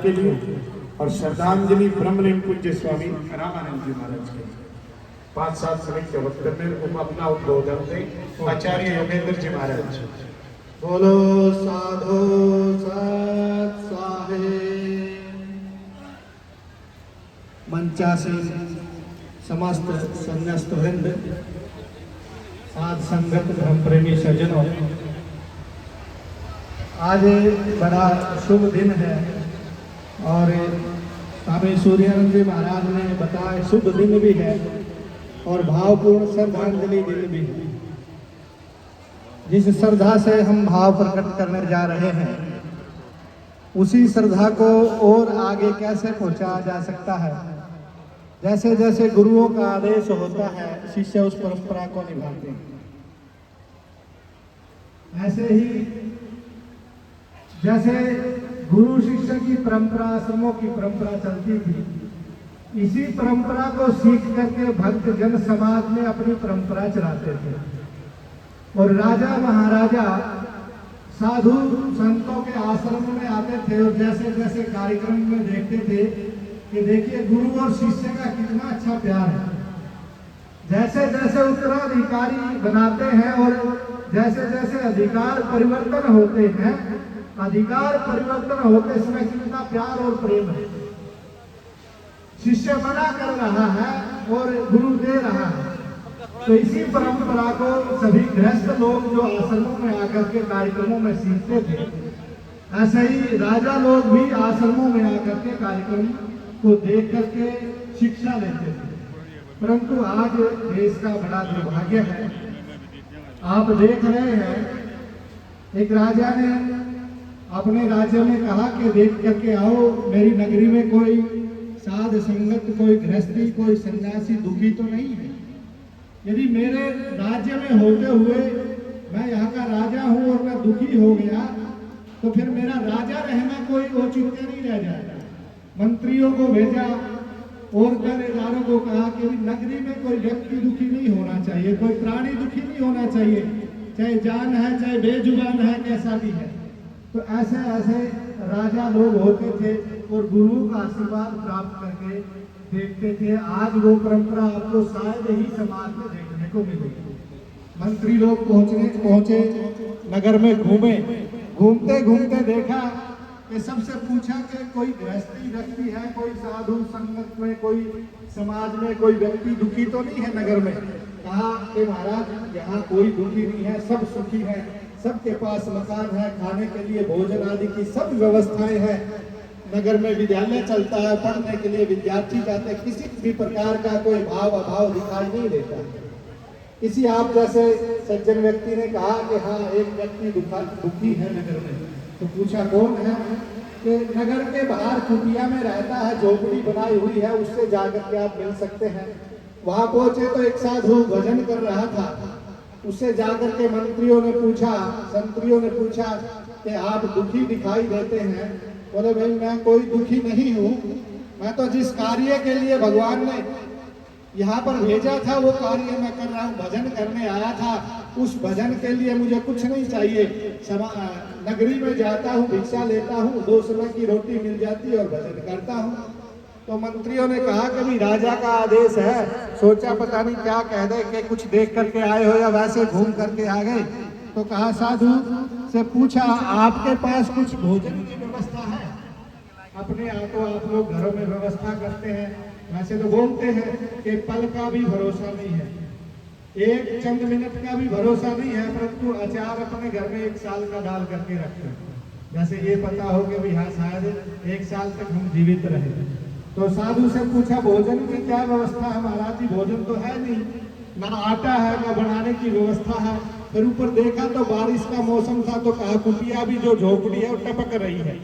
के लिए और श्रद्धांजलि ब्रह्मलिंग पूज्य स्वामी रामानंद जी महाराज के 5-7 मिनट के वक्त में अपना उद्बोधन दें आचार्य योगेंद्र जी महाराज। बोलो साधु सत साहेब। मंचासीन समस्त संन्यास्त वृंद, साध संगत धर्म प्रेमी सज्जनों, आज बड़ा शुभ दिन है और स्वामी सूर्यानंद जी महाराज ने बताया शुभ दिन भी है और भावपूर्ण श्रद्धांजलि दिन भी है। जिस श्रद्धा से हम भाव प्रकट करने जा रहे हैं उसी श्रद्धा को और आगे कैसे पहुंचाया जा सकता है। जैसे जैसे गुरुओं का आदेश होता है शिष्य उस परंपरा को निभाते हैं। ऐसे ही जैसे गुरु शिष्य की परंपरा, आश्रमों की परंपरा चलती थी, इसी परंपरा को सीख करके भक्त जन समाज में अपनी परंपरा चलाते थे। और राजा महाराजा साधु संतों के आश्रम में आते थे और जैसे जैसे कार्यक्रम में देखते थे कि देखिए गुरु और शिष्य का कितना अच्छा प्यार है। जैसे जैसे उत्तराधिकारी बनाते हैं और जैसे जैसे अधिकार परिवर्तन होते हैं, अधिकार परिवर्तन होते समय कितना प्यार और प्रेम है। शिष्य मना कर रहा है और गुरु दे रहा है। तो इसी परंपरा को सभी गृहस्थ लोग जो आश्रमों में आकर के कार्यक्रमों में सीखते थे, ऐसे ही राजा लोग भी आश्रमों में आकर के कार्यक्रम को देख करके शिक्षा लेते थे। परंतु आज देश का बड़ा दुर्भाग्य है, आप देख रहे हैं एक राजा ने अपने राज्य में कहा कि देख करके आओ मेरी नगरी में कोई साध संगत, कोई गृहस्थी, कोई सन्यासी दुखी तो नहीं है। यदि मेरे राज्य में होते हुए मैं यहाँ का राजा हूँ और मैं दुखी हो गया तो फिर मेरा राजा रहना कोई औचित्य नहीं रह जाएगा। मंत्रियों को भेजा और पहरेदारों को कहा कि नगरी में कोई व्यक्ति दुखी नहीं होना चाहिए, कोई प्राणी दुखी नहीं होना चाहिए, चाहे जान है चाहे बेजुबान है, कैसा भी है। तो ऐसे ऐसे राजा लोग होते थे और गुरु का आशीर्वाद प्राप्त करके देखते थे। आज वो परंपरा आपको शायद ही समाज में देखने को मिलेगी। मंत्री लोग पहुंचे नगर में, घूमते घूमते देखा कि सबसे पूछा कि कोई गृहस्थी व्यक्ति है, कोई साधु संगत में, कोई समाज में कोई व्यक्ति दुखी तो नहीं है नगर में। कहा कि महाराज यहाँ कोई दुखी नहीं है, सब सुखी है, सबके पास मकान है, खाने के लिए भोजन आदि की सब व्यवस्थाएं हैं। नगर में विद्यालय चलता है, पढ़ने के लिए विद्यार्थी जाते हैं, किसी भी प्रकार का कोई भाव अभाव दिखाई नहीं देता। किसी आप जैसे सज्जन व्यक्ति ने कहा कि हाँ एक व्यक्ति दुखी है नगर में। तो पूछा कौन है? कि नगर के बाहर कुटिया में रहता है, झोपड़ी बनाई हुई है, उससे जाकर के आप मिल सकते हैं। वहां पहुंचे तो एक साधु भजन कर रहा था, उससे जाकर के मंत्रियों ने पूछा, संतरियों ने पूछा कि आप दुखी दिखाई देते हैं। बोले भाई मैं कोई दुखी नहीं हूँ, मैं तो जिस कार्य के लिए भगवान ने यहाँ पर भेजा था वो कार्य मैं कर रहा हूँ, भजन करने आया था। उस भजन के लिए मुझे कुछ नहीं चाहिए। नगरी में जाता हूँ, भिक्षा लेता हूँ, 2 समय की रोटी मिल जाती है और भजन करता हूँ। तो मंत्रियों ने कहा कि भी राजा का आदेश है, सोचा पता नहीं क्या कह दे कि कुछ देख करके आए हो या वैसे घूम करके आ गए। तो कहा साधु से पूछा आपके पास कुछ भोजन की व्यवस्था है? अपने आप तो आप लोग घरों में व्यवस्था करते हैं, वैसे तो बोलते हैं कि पल का भी भरोसा नहीं है, एक चंद मिनट का भी भरोसा नहीं है, परंतु अचार अपने घर में 1 साल का डाल करके रखते हैं। जैसे ये पता हो कि भाई हाँ शायद 1 साल तक हम जीवित रहे। तो साधु से पूछा भोजन की क्या व्यवस्था है? महाराज जी भोजन तो है नहीं, ना आटा है ना बनाने की व्यवस्था है। फिर ऊपर देखा तो बारिश का मौसम था, तो कहा कुटिया भी जो झोपड़ी है वो टपक रही है,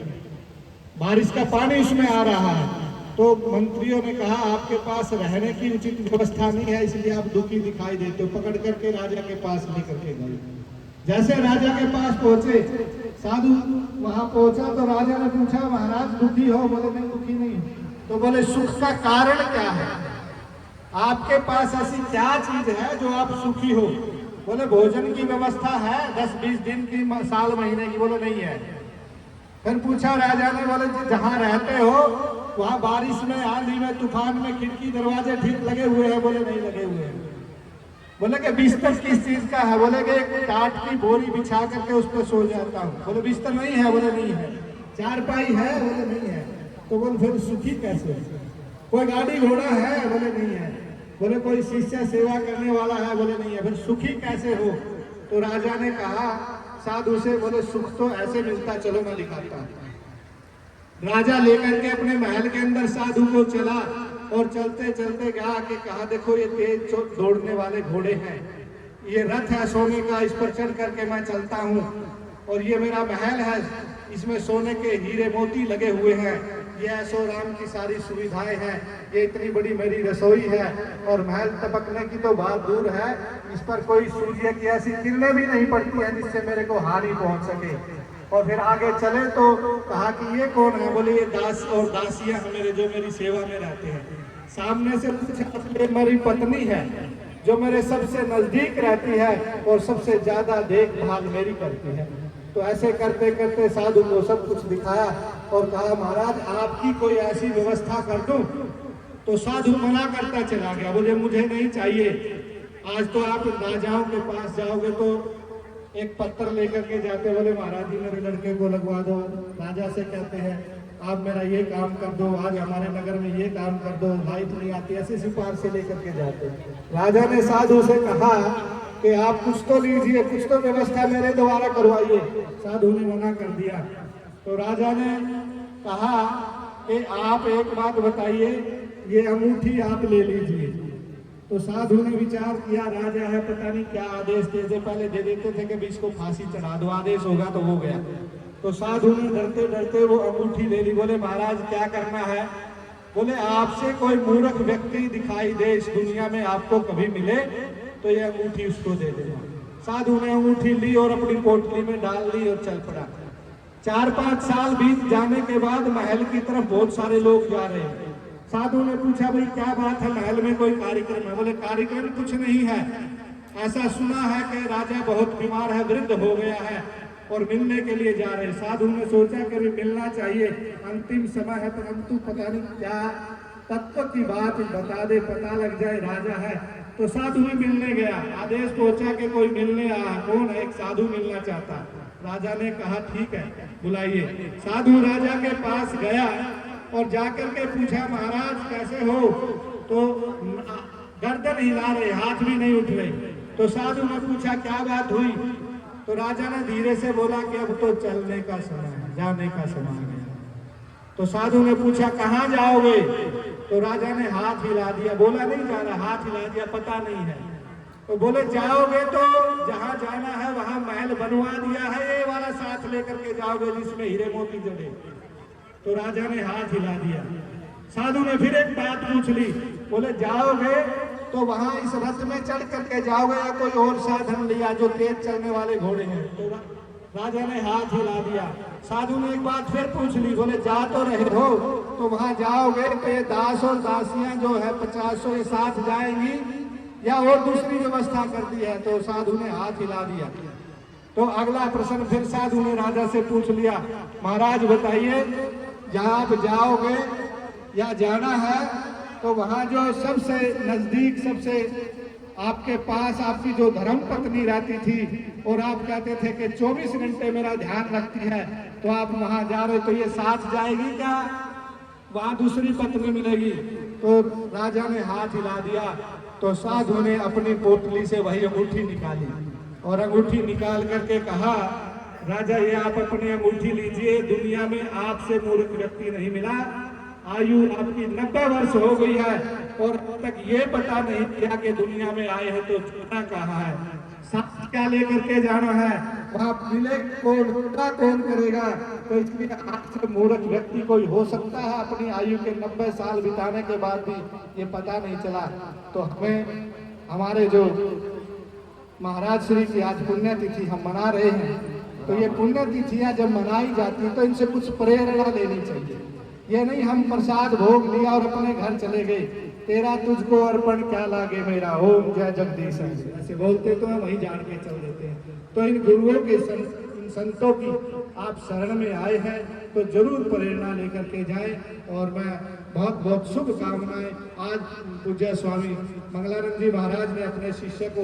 बारिश का पानी उसमें आ रहा है। तो मंत्रियों ने कहा आपके पास रहने की उचित व्यवस्था नहीं है, इसलिए आप दुखी दिखाई देते हो। पकड़ करके राजा के पास लेकर के गए। जैसे राजा के पास पहुंचे, साधु वहां पहुंचा तो राजा ने पूछा महाराज दुखी हो? बोले नहीं दुखी नहीं। तो बोले सुख का कारण क्या है? आपके पास ऐसी क्या चीज है जो आप सुखी हो? बोले भोजन की व्यवस्था है 10-20 दिन की, साल महीने की। बोले नहीं है। फिर पूछा राजा ने, बोले जी जहाँ रहते हो वहाँ बारिश में, आंधी में, तूफान में खिड़की दरवाजे ठीक लगे हुए हैं? बोले नहीं लगे हुए हैं। बोले कि बिस्तर किस चीज का है? बोले कि एक काठ की बोरी बिछा करके उस पर सो जाता हूँ। बोले बिस्तर नहीं है? बोले नहीं है। चारपाई है? बोले नहीं है। तो बोले फिर सुखी कैसे? कोई गाड़ी घोड़ा है? बोले नहीं है। बोले कोई शिष्य सेवा करने वाला है? बोले नहीं है। फिर सुखी कैसे हो? तो राजा ने कहा साधु से, बोले सुख तो ऐसे मिलता, चलो मैं दिखाता हूँ। राजा लेकर के अपने महल के अंदर साधु को चला और चलते चलते गया कि कहा देखो ये तेज दौड़ने वाले घोड़े हैं, ये रथ है सोने का, इस पर चढ़ करके मैं चलता हूँ, और ये मेरा महल है, इसमें सोने के हीरे मोती लगे हुए हैं, ये ऐशोआराम की सारी सुविधाएं हैं, ये इतनी बड़ी मेरी रसोई है, और महल टपकने की तो बात दूर है, इस पर कोई सूर्य की ऐसी किरणें भी नहीं पड़ती है जिससे मेरे को हानि पहुंच सके। और फिर आगे चले तो कहा कि ये कौन है? बोले ये दास और दासियां हैं मेरे, जो मेरी सेवा में रहते हैं। सामने से पूछा, ये मेरी पत्नी है जो मेरे सबसे नजदीक रहती है और सबसे ज्यादा देखभाल मेरी करती है। तो ऐसे करते करते साधु को सब कुछ दिखाया और कहा महाराज आपकी कोई ऐसी व्यवस्था कर दूं? तो साधु मना करता चला गया, बोले मुझे नहीं चाहिए। आज तो आप राजाओं के पास जाओगे तो एक पत्थर लेकर के जाते, बोले महाराज जी मेरे लड़के को लगवा दो। राजा से कहते हैं आप मेरा ये काम कर दो, आज हमारे नगर में ये काम कर दो, लाइट नहीं आती, ऐसे सिफारिश से लेकर के जाते। राजा ने साधु से कहा कि आप कुछ तो लीजिए, कुछ तो व्यवस्था मेरे द्वारा करवाइए। साधु ने मना कर दिया। तो राजा ने कहा कि आप एक बात बताइए, ये अंगूठी आप ले लीजिए। तो साधु ने विचार किया, राजा है पता नहीं क्या आदेश दे, पहले दे देते थे कि इसको फांसी चढ़ा दो, आदेश होगा तो हो गया। तो साधु ने डरते डरते वो अंगूठी ले ली। बोले महाराज क्या करना है? बोले आपसे कोई मूर्ख व्यक्ति दिखाई दे इस दुनिया में, आपको कभी मिले तो ये अंगूठी उसको दे देना। साधु ने अंगूठी ली और अपनी पोटली में डाल ली और चल पड़ा। 4-5 साल बीत जाने के बाद महल की तरफ बहुत सारे लोग जा रहे हैं। साधु ने पूछा भाई क्या बात है, महल में कोई कार्यक्रम है? बोले कार्यक्रम कुछ नहीं है, ऐसा सुना है कि राजा बहुत बीमार है, वृद्ध हो गया है और मिलने के लिए जा रहे हैं। साधु ने सोचा कि मिलना चाहिए, अंतिम समय है, परंतु पता नहीं क्या तत्व की बात बता दे, पता लग जाए राजा है। तो साधु भी मिलने गया, आदेश पहुंचा कि कोई मिलने आया। कौन है? एक साधु मिलना चाहता। राजा ने कहा ठीक है बुलाइए। साधु राजा के पास गया और जाकर के पूछा महाराज कैसे हो? तो गर्दन हिला रहे, हाथ भी नहीं उठ रहे। तो साधु ने पूछा क्या बात हुई? तो राजा ने धीरे से बोला कि अब तो चलने का समय है, जाने का समय है। तो साधु ने पूछा कहाँ जाओगे? तो राजा ने हाथ हिला दिया, बोला नहीं जा रहा, हाथ हिला दिया, पता नहीं है। तो बोले जाओगे तो जहाँ जाना है वहां महल बनवा दिया है, ये वाला साथ लेकर के जाओगे जिसमें हीरे मोती जड़े। तो राजा ने हाथ हिला दिया। साधु ने फिर एक बात पूछ ली, बोले जाओगे तो वहां इस रथ में चढ़ करके जाओगे या कोई और साधन लिया जो तेज चलने वाले घोड़े हैं? तो राजा ने हाथ हिला दिया। साधु ने एक बात फिर पूछ ली, बोले जा तो रहे हो तो वहां जाओगे तो ये दास और दासियां जो है 50 ये साथ जाएंगी या और दूसरी व्यवस्था कर दी है? तो साधु ने हाथ हिला दिया। तो अगला प्रश्न फिर साधु ने राजा से पूछ लिया, महाराज बताइए जहाँ आप जाओगे या जाना है तो वहां जो सबसे नजदीक, सबसे आपके पास आपकी जो धर्म पत्नी रहती थी और आप कहते थे कि 24 घंटे मेरा ध्यान रखती है, तो आप वहां जा रहे तो ये साथ जाएगी क्या वहां दूसरी पत्नी मिलेगी? तो राजा ने हाथ हिला दिया। तो साधु ने अपनी पोटली से वही अंगूठी निकाली और अंगूठी निकाल करके कहा, राजा ये आप अपनी अंगूठी लीजिए, दुनिया में आपसे मूर्ख व्यक्ति नहीं मिला, आयु आपकी 90 वर्ष हो गई है और अब तक ये पता नहीं किया कि दुनिया में आए हैं तो छूना कहाँ है, साथ क्या लेकर के जाना है, वहाँ मिले कौन करेगा? तो इसलिए आपसे मूर्ख व्यक्ति कोई हो सकता है अपनी आयु के 90 साल बिताने के बाद भी ये पता नहीं चला। तो हमें हमारे जो महाराज श्री की आज पुण्यतिथि हम मना रहे हैं, तो ये पुण्यतिथियां जब मनाई जाती तो इनसे कुछ प्रेरणा लेनी चाहिए। ये नहीं हम प्रसाद भोग लिया और अपने घर चले गए, तेरा तुझको अर्पण क्या लागे मेरा, ओम जय जगदीश, ऐसे बोलते तो हम वहीं जान के चल देते हैं। तो इन गुरुओं के इन संतों की आप शरण में आए हैं तो जरूर प्रेरणा लेकर के जाएं। और मैं बहुत बहुत शुभकामनाएं, आज पूज्य स्वामी मंगलानंद जी महाराज ने अपने शिष्य को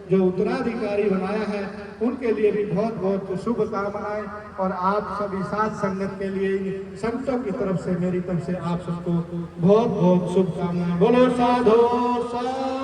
जो उत्तराधिकारी बनाया है उनके लिए भी बहुत बहुत शुभकामनाएं। और आप सभी साथ संगत के लिए संतों की तरफ से मेरी तरफ से आप सबको बहुत बहुत शुभकामनाएं। बोलो साधो साधु।